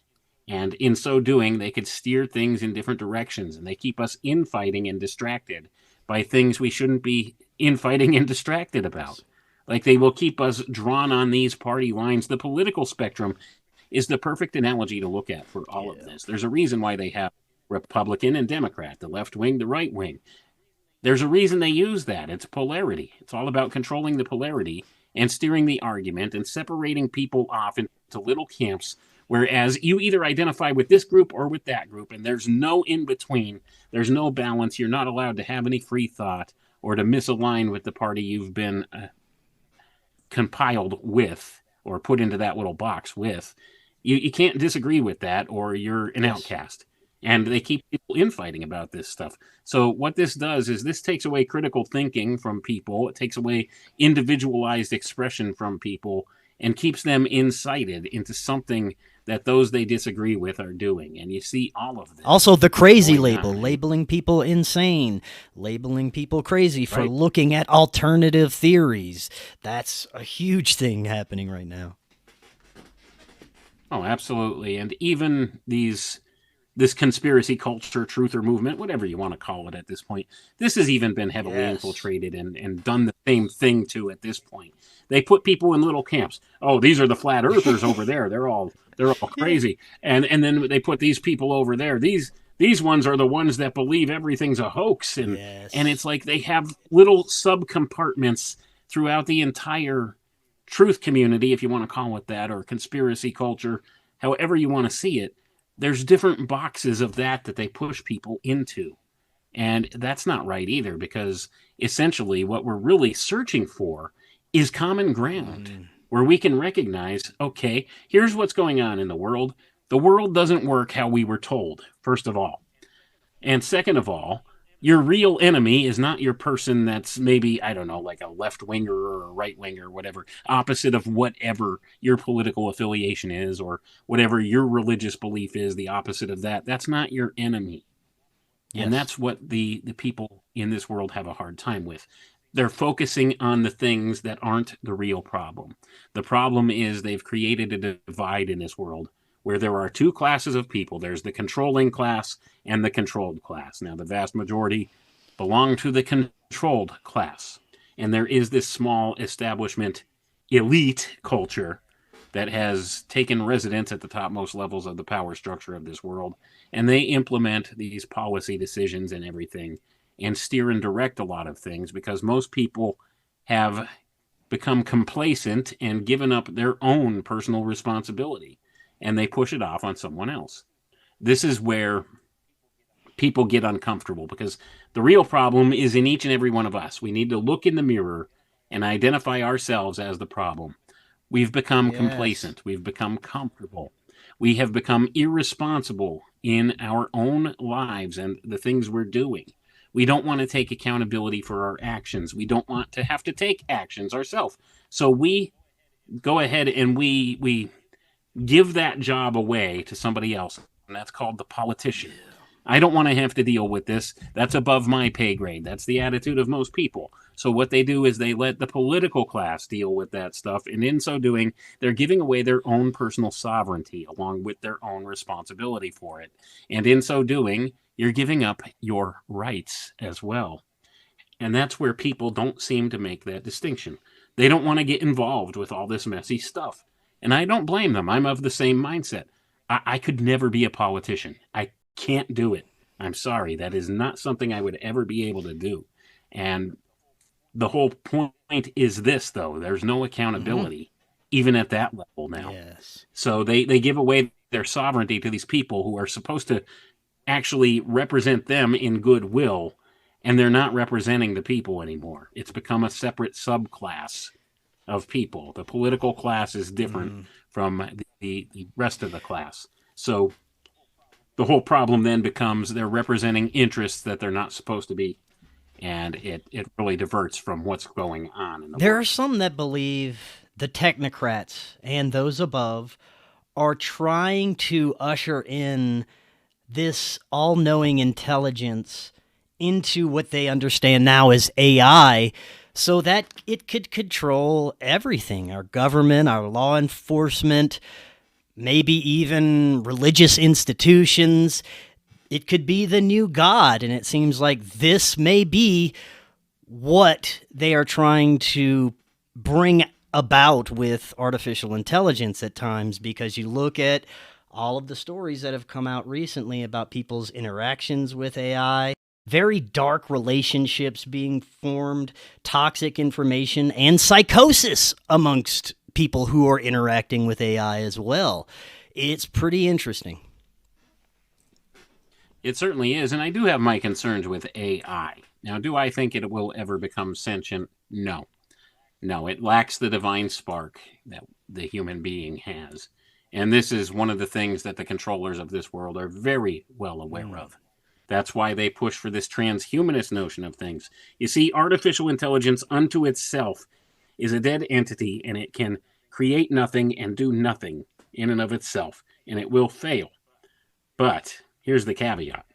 And in so doing, they could steer things in different directions, and they keep us infighting and distracted by things we shouldn't be infighting and distracted about. Like, they will keep us drawn on these party lines. The political spectrum is the perfect analogy to look at for all of this. There's a reason why they have Republican and Democrat, the left wing, the right wing. There's a reason they use that. It's polarity. It's all about controlling the polarity and steering the argument and separating people off into little camps, whereas you either identify with this group or with that group, and there's no in between. There's no balance. You're not allowed to have any free thought or to misalign with the party you've been compiled with or put into that little box with. You can't disagree with that, or you're an outcast. And they keep people infighting about this stuff. So what this does is this takes away critical thinking from people. It takes away individualized expression from people and keeps them incited into something that those they disagree with are doing. And you see all of this. Also, the crazy label, labeling people insane, labeling people crazy for looking at alternative theories. That's a huge thing happening right now. Oh, absolutely. And even this conspiracy culture, truther movement, whatever you want to call it at this point, this has even been heavily infiltrated and done the same thing to at this point. They put people in little camps. Oh, these are the flat earthers over there. They're all crazy. And then they put these people over there. These ones are the ones that believe everything's a hoax. And it's like they have little subcompartments throughout the entire truth community, if you want to call it that, or conspiracy culture, however you want to see it. There's different boxes of that they push people into. And that's not right either, because essentially what we're really searching for is common ground, where we can recognize, okay, here's what's going on in the world. The world doesn't work how we were told, first of all. And second of all, your real enemy is not your person that's maybe, I don't know, like a left-winger or a right-winger or whatever, opposite of whatever your political affiliation is or whatever your religious belief is, the opposite of that. That's not your enemy. Yes. And that's what the people in this world have a hard time with. They're focusing on the things that aren't the real problem. The problem is they've created a divide in this world where there are two classes of people. There's the controlling class and the controlled class. Now, the vast majority belong to the controlled class. And there is this small establishment elite culture that has taken residence at the topmost levels of the power structure of this world, and they implement these policy decisions and everything and steer and direct a lot of things, because most people have become complacent and given up their own personal responsibility, and they push it off on someone else. This is where people get uncomfortable, because the real problem is in each and every one of us. We need to look in the mirror and identify ourselves as the problem. We've become complacent. We've become comfortable. We have become irresponsible in our own lives and the things we're doing. We don't want to take accountability for our actions. We don't want to have to take actions ourselves. So we go ahead and we give that job away to somebody else, and that's called the politician. I don't want to have to deal with this. That's above my pay grade. That's the attitude of most people. So what they do is they let the political class deal with that stuff, and in so doing, they're giving away their own personal sovereignty along with their own responsibility for it. And in so doing, you're giving up your rights as well. And that's where people don't seem to make that distinction. They don't want to get involved with all this messy stuff. And I don't blame them. I'm of the same mindset. I could never be a politician. I can't do it. I'm sorry. That is not something I would ever be able to do. And the whole point is this, though. There's no accountability, even at that level now. Yes. So they give away their sovereignty to these people who are supposed to actually represent them in goodwill, and they're not representing the people anymore. It's become a separate subclass of people. The political class is different from the rest of the class. So the whole problem then becomes they're representing interests that they're not supposed to be, and it really diverts from what's going on in the There world. are some that believe the technocrats and those above are trying to usher in this all-knowing intelligence into what they understand now as AI, so that it could control everything, our government, our law enforcement, maybe even religious institutions. It could be the new God, and it seems like this may be what they are trying to bring about with artificial intelligence at times, because you look at all of the stories that have come out recently about people's interactions with AI, very dark relationships being formed, toxic information, and psychosis amongst people who are interacting with AI as well. It's pretty interesting. It certainly is, and I do have my concerns with AI. Now, do I think it will ever become sentient? No. No, it lacks the divine spark that the human being has. And this is one of the things that the controllers of this world are very well aware of. That's why they push for this transhumanist notion of things. You see, artificial intelligence unto itself is a dead entity, and it can create nothing and do nothing in and of itself, and it will fail. But here's the caveat.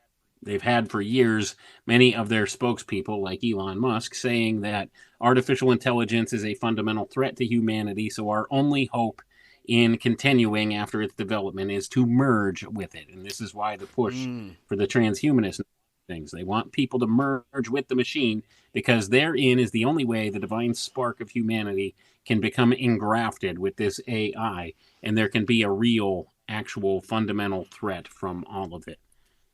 They've had for years many of their spokespeople, like Elon Musk, saying that artificial intelligence is a fundamental threat to humanity, so our only hope in continuing after its development is to merge with it. And this is why the push for the transhumanist things. They want people to merge with the machine, because therein is the only way the divine spark of humanity can become engrafted with this AI, and there can be a real, actual, fundamental threat from all of it.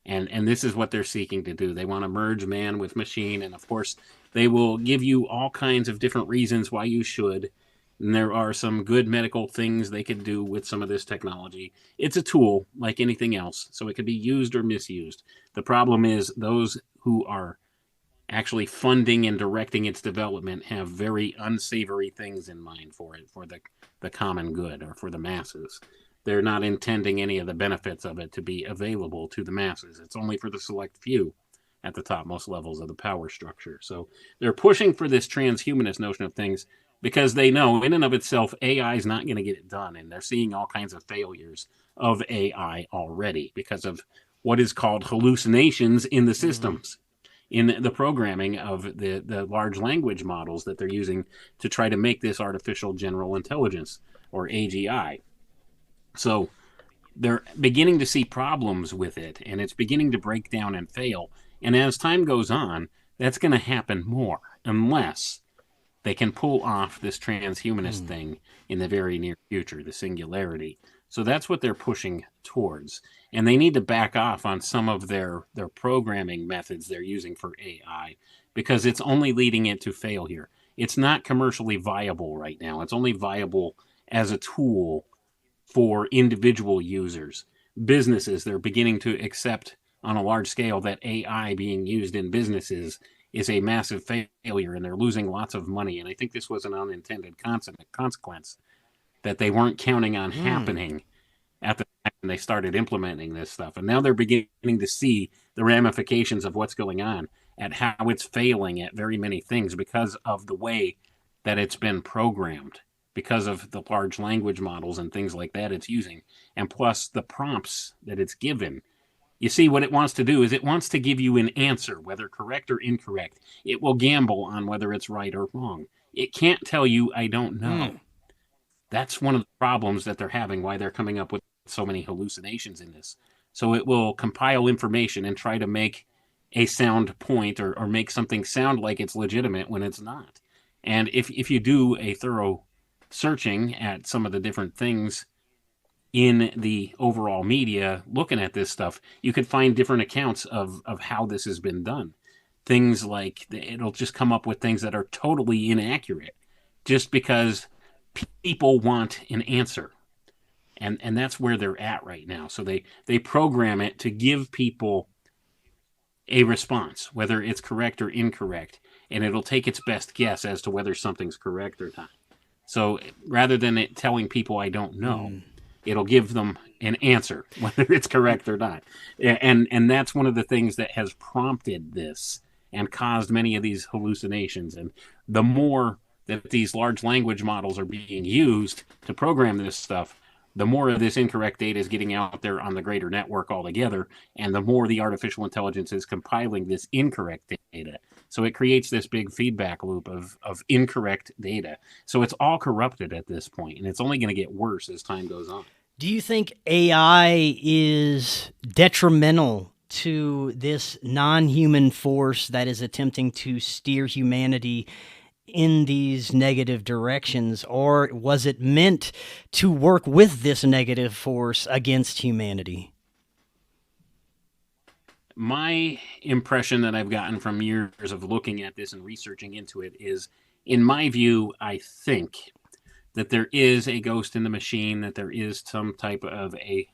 And this is what they're seeking to do. They want to merge man with machine, and of course, they will give you all kinds of different reasons why you should. And there are some good medical things they could do with some of this technology. It's a tool like anything else, so it could be used or misused. The problem is those who are actually funding and directing its development have very unsavory things in mind for it, for the common good or for the masses. They're not intending any of the benefits of it to be available to the masses. It's only for the select few at the topmost levels of the power structure. So they're pushing for this transhumanist notion of things, because they know in and of itself AI is not going to get it done, and they're seeing all kinds of failures of AI already because of what is called hallucinations in the systems, in the programming of the large language models that they're using to try to make this artificial general intelligence, or AGI. So they're beginning to see problems with it, and it's beginning to break down and fail. And as time goes on, that's going to happen more, unless they can pull off this transhumanist thing in the very near future, the singularity. So that's what they're pushing towards. And they need to back off on some of their programming methods they're using for AI, because it's only leading it to failure. It's not commercially viable right now. It's only viable as a tool for individual users. Businesses, they're beginning to accept on a large scale that AI being used in businesses is a massive failure, and they're losing lots of money. And I think this was an unintended consequence that they weren't counting on happening at the time when they started implementing this stuff. And now they're beginning to see the ramifications of what's going on, at how it's failing at very many things because of the way that it's been programmed, because of the large language models and things like that it's using, and plus the prompts that it's given. You see, what it wants to do is it wants to give you an answer, whether correct or incorrect. It will gamble on whether it's right or wrong. It can't tell you, I don't know. That's one of the problems that they're having, why they're coming up with so many hallucinations in this. So it will compile information and try to make a sound point, or make something sound like it's legitimate when it's not. And if you do a thorough searching at some of the different things in the overall media looking at this stuff, you could find different accounts of how this has been done. Things like, it'll just come up with things that are totally inaccurate just because people want an answer. And that's where they're at right now. So they program it to give people a response, whether it's correct or incorrect, and it'll take its best guess as to whether something's correct or not. So rather than it telling people, I don't know, it'll give them an answer, whether it's correct or not. And that's one of the things that has prompted this and caused many of these hallucinations. And the more that these large language models are being used to program this stuff, the more of this incorrect data is getting out there on the greater network altogether, and the more the artificial intelligence is compiling this incorrect data. So it creates this big feedback loop of incorrect data. So it's all corrupted at this point, and it's only going to get worse as time goes on. Do you think AI is detrimental to this non-human force that is attempting to steer humanity in these negative directions, or was it meant to work with this negative force against humanity? My impression that I've gotten from years of looking at this and researching into it is, in my view, I think that there is a ghost in the machine, that there is some type of a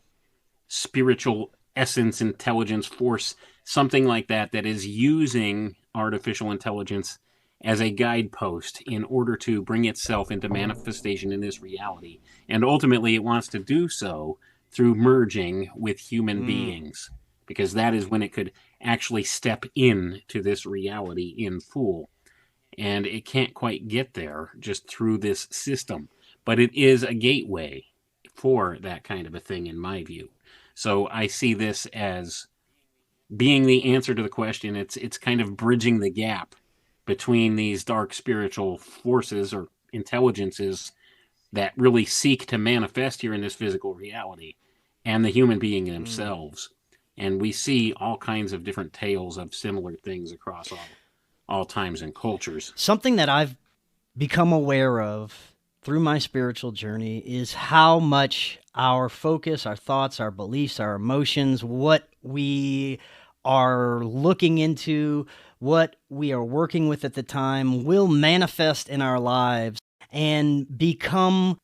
spiritual essence, intelligence, force, something like that, that is using artificial intelligence as a guidepost in order to bring itself into manifestation in this reality. And ultimately, it wants to do so through merging with human beings, because that is when it could actually step into this reality in full. And it can't quite get there just through this system. But it is a gateway for that kind of a thing, in my view. So I see this as being the answer to the question. It's kind of bridging the gap between these dark spiritual forces or intelligences that really seek to manifest here in this physical reality, and the human being themselves. And we see all kinds of different tales of similar things across all times and cultures. Something that I've become aware of through my spiritual journey is how much our focus, our thoughts, our beliefs, our emotions, what we are looking into, what we are working with at the time, will manifest in our lives and become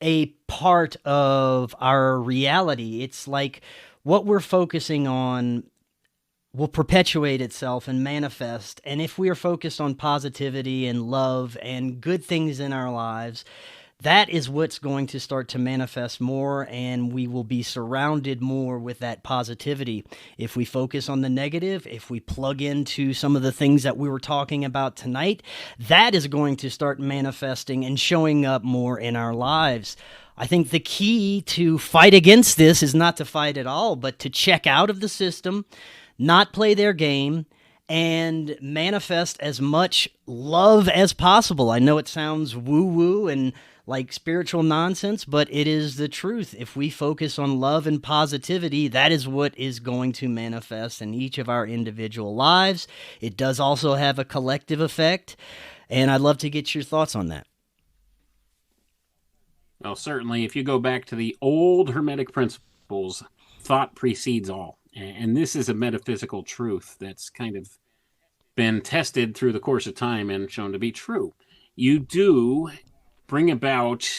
a part of our reality. It's like what we're focusing on will perpetuate itself and manifest. And if we are focused on positivity and love and good things in our lives, that is what's going to start to manifest more, and we will be surrounded more with that positivity. If we focus on the negative, if we plug into some of the things that we were talking about tonight, that is going to start manifesting and showing up more in our lives. I think the key to fight against this is not to fight at all, but to check out of the system, not play their game, and manifest as much love as possible. I know it sounds woo-woo and like spiritual nonsense, but it is the truth. If we focus on love and positivity, that is what is going to manifest in each of our individual lives. It does also have a collective effect. And I'd love to get your thoughts on that. Well, certainly, if you go back to the old Hermetic principles, thought precedes all. And this is a metaphysical truth that's kind of been tested through the course of time and shown to be true. You do bring about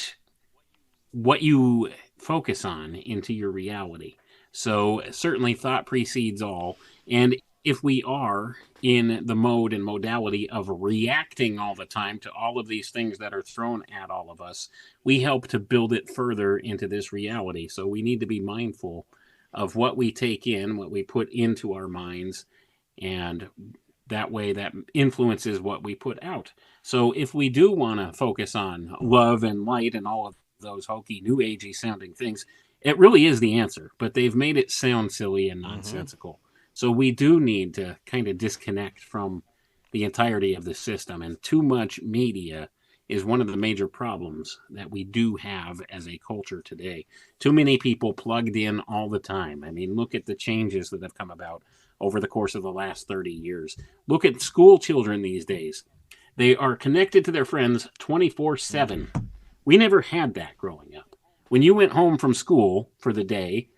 what you focus on into your reality. So certainly thought precedes all. And if we are in the mode and modality of reacting all the time to all of these things that are thrown at all of us, we help to build it further into this reality. So we need to be mindful of what we take in, what we put into our minds, and that way that influences what we put out. So if we do want to focus on love and light and all of those hokey, new agey sounding things, it really is the answer, but they've made it sound silly and nonsensical. So we do need to kind of disconnect from the entirety of the system, and too much media is one of the major problems that we do have as a culture today. Too many people plugged in all the time. I mean, look at the changes that have come about over the course of the last 30 years. Look at school children these days. They are connected to their friends 24/7. We never had that growing up. When you went home from school for the day,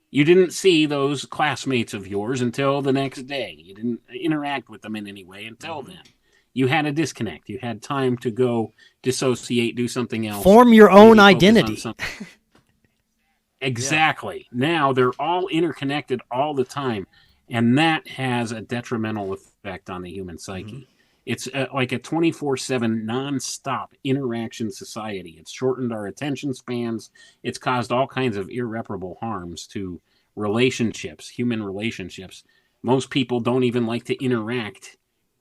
you didn't see those classmates of yours until the next day. You didn't interact with them in any way until then. You had a disconnect. You had time to go dissociate, do something else. Form your own identity. Exactly. Yeah. Now they're all interconnected all the time, and that has a detrimental effect on the human psyche. It's like a 24/7 nonstop interaction society. It's shortened our attention spans. It's caused all kinds of irreparable harms to relationships, human relationships. Most people don't even like to interact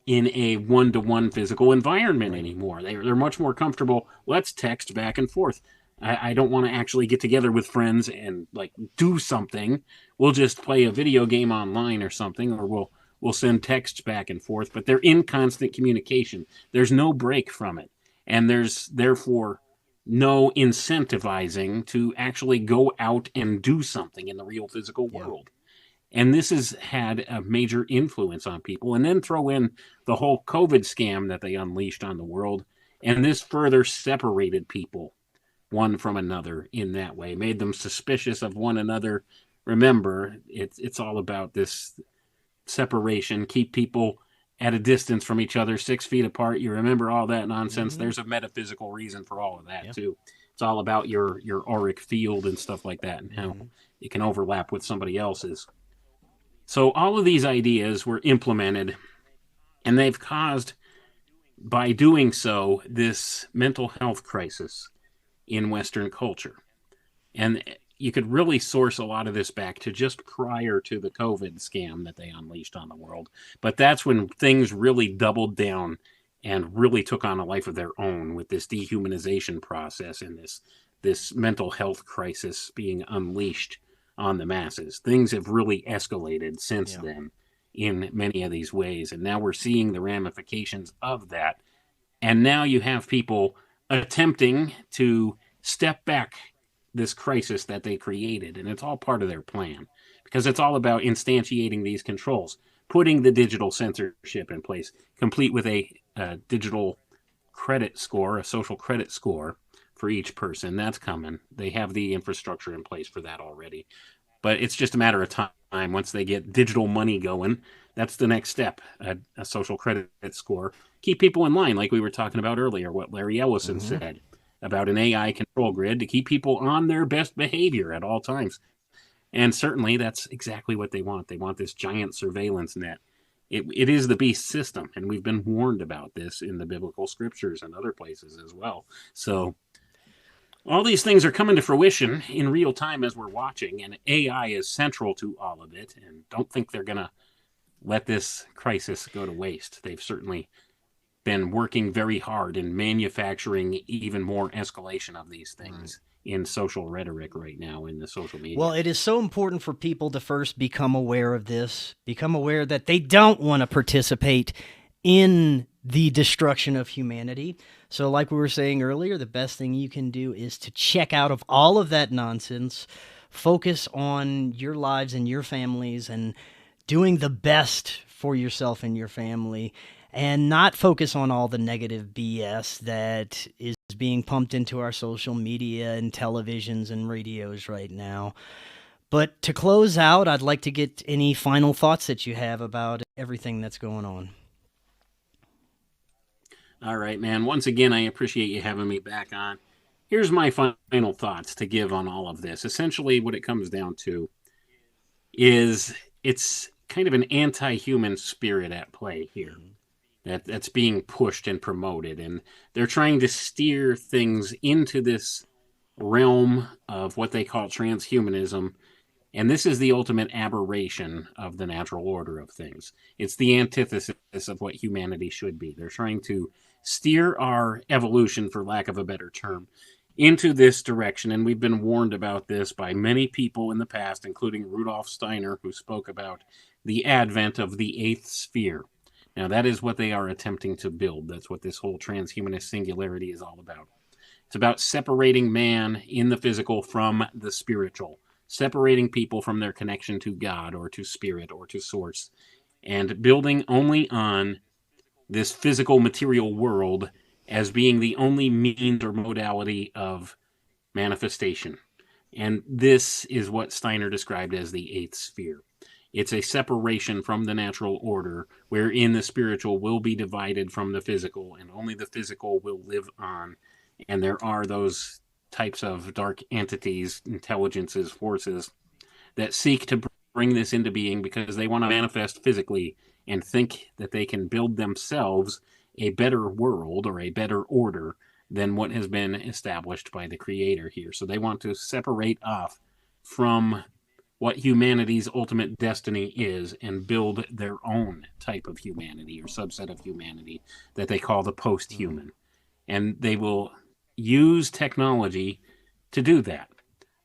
in a one-to-one physical environment anymore. They're much more comfortable. Let's text back and forth. I don't want to actually get together with friends and like do something. We'll just play a video game online or something, or we'll send texts back and forth, but they're in constant communication. There's no break from it. And there's therefore no incentivizing to actually go out and do something in the real physical world. And this has had a major influence on people. And then throw in the whole COVID scam that they unleashed on the world. And this further separated people one from another in that way, made them suspicious of one another. Remember, it's all about this separation, keep people at a distance from each other, 6 feet apart. You remember all that nonsense. There's a metaphysical reason for all of that too. It's all about your auric field and stuff like that, and how it can overlap with somebody else's. So all of these ideas were implemented, and they've caused, by doing so, this mental health crisis in Western culture. And you could really source a lot of this back to just prior to the COVID scam that they unleashed on the world. But that's when things really doubled down and really took on a life of their own with this dehumanization process and this mental health crisis being unleashed on the masses. Things have really escalated since then in many of these ways. And now we're seeing the ramifications of that. And now you have people attempting to step back this crisis that they created, and it's all part of their plan, because it's all about instantiating these controls, putting the digital censorship in place, complete with a digital credit score, a social credit score for each person. That's coming. They have the infrastructure in place for that already, but it's just a matter of time. Once they get digital money going, that's the next step, a social credit score. Keep people in line, like we were talking about earlier, what Larry Ellison said about an AI control grid to keep people on their best behavior at all times. And certainly that's exactly what they want. They want this giant surveillance net. It is the beast system, and we've been warned about this in the biblical scriptures and other places as well. So all these things are coming to fruition in real time as we're watching, and AI is central to all of it. And don't think they're going to let this crisis go to waste. They've certainly been working very hard in manufacturing even more escalation of these things in social rhetoric right now in the social media. Well, it is so important for people to first become aware of this, become aware that they don't want to participate in the destruction of humanity. So like we were saying earlier, the best thing you can do is to check out of all of that nonsense, focus on your lives and your families and doing the best for yourself and your family. and not focus on all the negative BS that is being pumped into our social media and televisions and radios right now. But to close out, I'd like to get any final thoughts that you have about everything that's going on. All right, man. Once again, I appreciate you having me back on. Here's my final thoughts to give on all of this. Essentially, what it comes down to is it's kind of an anti-human spirit at play here that's being pushed and promoted. And they're trying to steer things into this realm of what they call transhumanism. And this is the ultimate aberration of the natural order of things. It's the antithesis of what humanity should be. They're trying to steer our evolution, for lack of a better term, into this direction. And we've been warned about this by many people in the past, including Rudolf Steiner, who spoke about the advent of the eighth sphere. Now, that is what they are attempting to build. That's what this whole transhumanist singularity is all about. It's about separating man in the physical from the spiritual, separating people from their connection to God or to spirit or to source, and building only on this physical material world as being the only means or modality of manifestation. And this is what Steiner described as the eighth sphere. It's a separation from the natural order wherein the spiritual will be divided from the physical, and only the physical will live on. And there are those types of dark entities, intelligences, forces that seek to bring this into being because they want to manifest physically and think that they can build themselves a better world or a better order than what has been established by the Creator here. So they want to separate off from what humanity's ultimate destiny is and build their own type of humanity or subset of humanity that they call the post-human. And they will use technology to do that.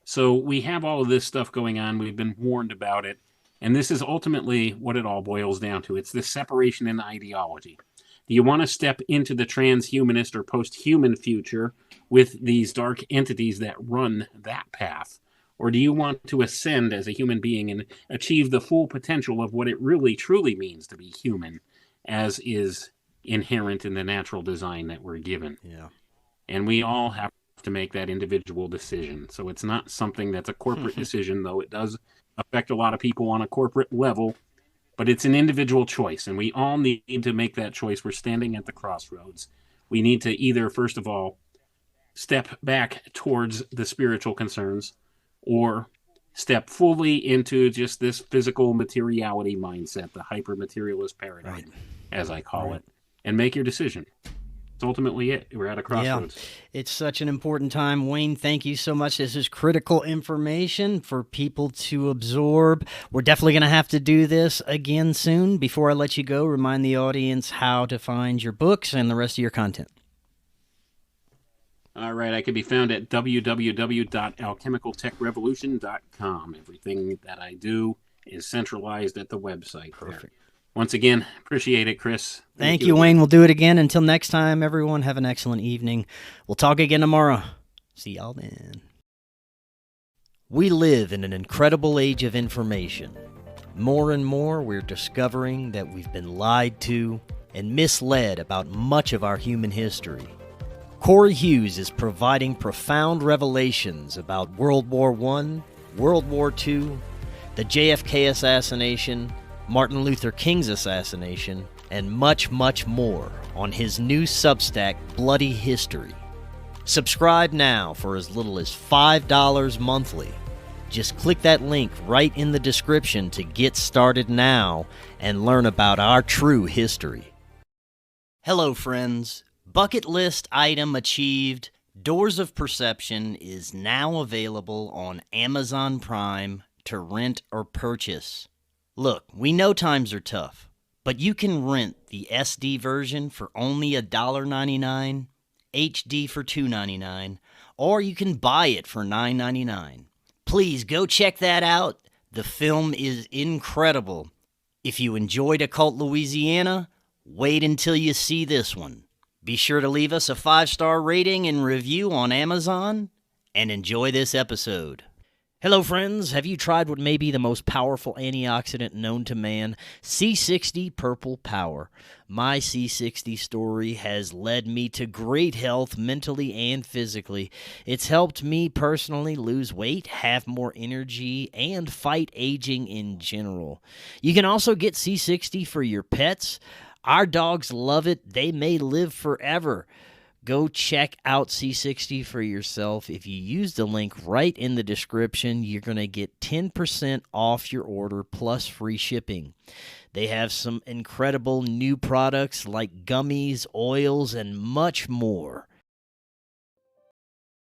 So we have all of this stuff going on. We've been warned about it. And this is ultimately what it all boils down to. It's this separation in ideology. Do you want to step into the transhumanist or post-human future with these dark entities that run that path? Or do you want to ascend as a human being and achieve the full potential of what it really truly means to be human, as is inherent in the natural design that we're given? Yeah. And we all have to make that individual decision. So it's not something that's a corporate decision, though it does affect a lot of people on a corporate level. But it's an individual choice, and we all need to make that choice. We're standing at the crossroads. We need to either, first of all, step back towards the spiritual concerns, or step fully into just this physical materiality mindset, the hyper-materialist paradigm, as I call it, and make your decision. It's ultimately it. We're at a crossroads. Yeah, it's such an important time. Wayne, thank you so much. This is critical information for people to absorb. We're definitely going to have to do this again soon. Before I let you go, remind the audience how to find your books and the rest of your content. All right, I can be found at www.alchemicaltechrevolution.com. Everything that I do is centralized at the website. Perfect. There. Once again, appreciate it, Chris. Thank you, Wayne. We'll do it again. Until next time, everyone, have an excellent evening. We'll talk again tomorrow. See y'all then. We live in an incredible age of information. More and more, we're discovering that we've been lied to and misled about much of our human history. Cory Hughes is providing profound revelations about World War I, World War II, the JFK assassination, Martin Luther King's assassination, and much, much more on his new Substack, Bloody History. Subscribe now for as little as $5 monthly. Just click that link right in the description to get started now and learn about our true history. Hello, friends. Bucket list item achieved. Doors of Perception is now available on Amazon Prime to rent or purchase. Look, we know times are tough, but you can rent the SD version for only $1.99, HD for $2.99, or you can buy it for $9.99. Please go check that out. The film is incredible. If you enjoyed Occult Louisiana, wait until you see this one. Be sure to leave us a 5-star rating and review on Amazon, and enjoy this episode. Hello, friends. Have you tried what may be the most powerful antioxidant known to man? C60 PurplePower. My C60 story has led me to great health mentally and physically. It's helped me personally lose weight, have more energy, and fight aging in general. You can also get C60 for your pets. Our dogs love it. They may live forever. Go check out C60 for yourself. If you use the link right in the description, you're going to get 10% off your order plus free shipping. They have some incredible new products like gummies, oils, and much more.